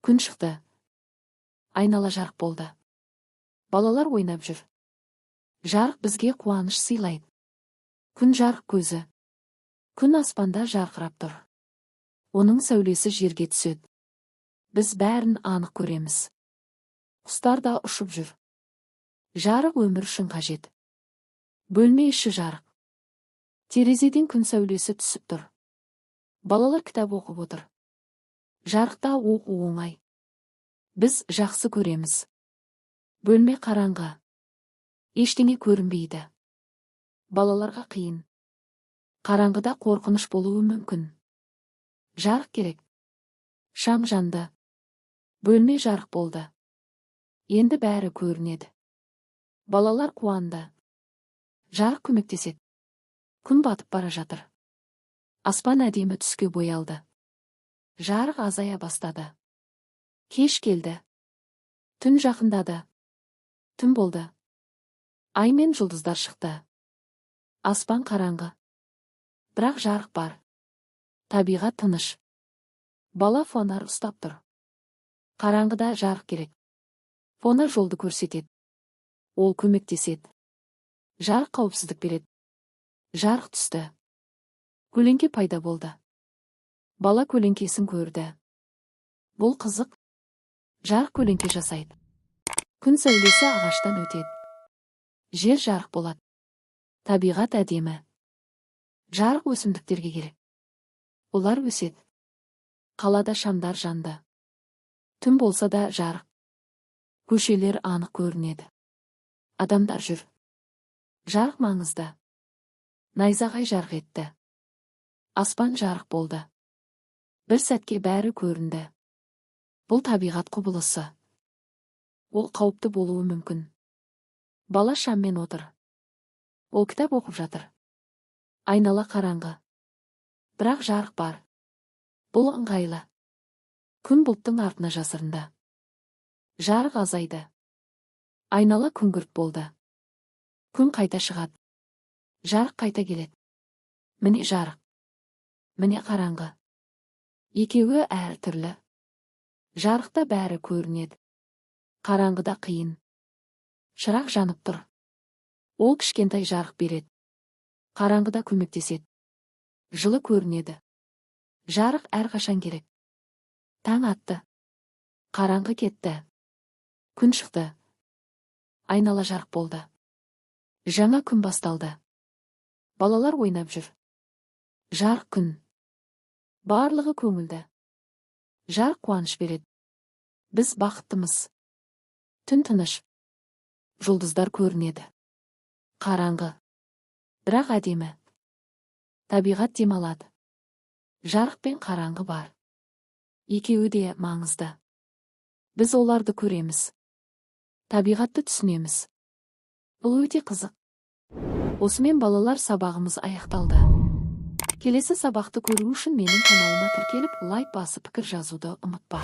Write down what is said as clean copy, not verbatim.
Күн шықты. Айнала жарық болды. Балалар ойнап жүр. Жарық бізге қуаныш сыйлайды. Күн жарық көзі. Күн аспанда жарқырап тұр. Оның сәулесі жерге түседі. Біз бәрін анық көреміз. Құстар да ұшып жүр. Жарық өмір үшін қажет. Бөлме іші жарық. Терезеден күн сәулесі түсіп тұр. Балалар кітап оқып отыр. Жарықта оқу оңай. Біз жақсы көреміз. Бөлме қараңғы. Ештеңе көрінбейді. Балаларға қиын. Қараңғыда қорқыныш болуы мүмкін. Жарық керек. Шам жанды. Бөлме жарық болды. Енді бәрі көрінеді. Балалар қуанды. Жарық көмектеседі. Күн батып бара жатыр. Аспан әдемі түске боялды. Жарық азая бастады. Кеш келді. Түн жақындады. Түн болды. Ай мен жұлдыздар шықты. Аспан қараңғы. Бірақ жарық бар. Табиғат тыныш. Бала фонар ұстап тұр. Қараңғыда жарық керек. Фонар жолды көрсетеді. Ол көмектеседі. Жарық қауіпсіздік береді. Жарық түсті. Көлеңке пайда болды. Бала көлеңкесін көрді. Бұл қызық. Жарық көлеңке жасайды. Күн сәулесі ағаштан өтеді. Жер жарық болады. Табиғат әдемі. Жарық өсімдіктерге керек. Олар өседі. Қалада шамдар жанды. Түн болса да жарық. Көшелер анық көрінеді. Адамдар жүр. Жарық маңызды. Найзағай жарық етті. Аспан жарық болды. Бір сәтке бәрі көрінді. Бұл табиғат құбылысы. Ол қауіпті болуы мүмкін. Бала шаммен отыр. Ол кітап оқып жатыр. Айнала қараңғы. Бірақ жарық бар. Бұл ыңғайлы. Күн бұлттың артына жасырынды. Жарық азайды. Айнала күңгірт болды. Күн қайта шығады. Жарық қайта келеді. Міне жарық. Міне қараңғы. Екеуі әр түрлі. Жарықта бәрі көрінеді. Қараңғыда қиын. Шырақ жанып тұр. Ол кішкентай жарық береді. Қараңғыда көмектеседі. Жылы көрінеді. Жарық әрқашан керек. Таң атты. Қараңғы кетті. Күн шықты. Айнала жарық болды. Жаңа күн басталды. Балалар ойнап жүр. Жарық күн. Барлығы көңілді. Жарық қуаныш береді. Біз бақыттымыз. Түн тыныш. Жұлдыздар көрінеді. Қараңғы. Бірақ әдемі. Табиғат демалады. Жарық пен қараңғы бар. Екеуі де маңызды. Біз оларды көреміз. Табиғатты түсінеміз. Бұл өте қызық. Осымен балалар сабағымыз аяқталды. Келесі сабақты көру үшін менің каналыма тіркеліп лайк басып пікір жазуды ұмытпа.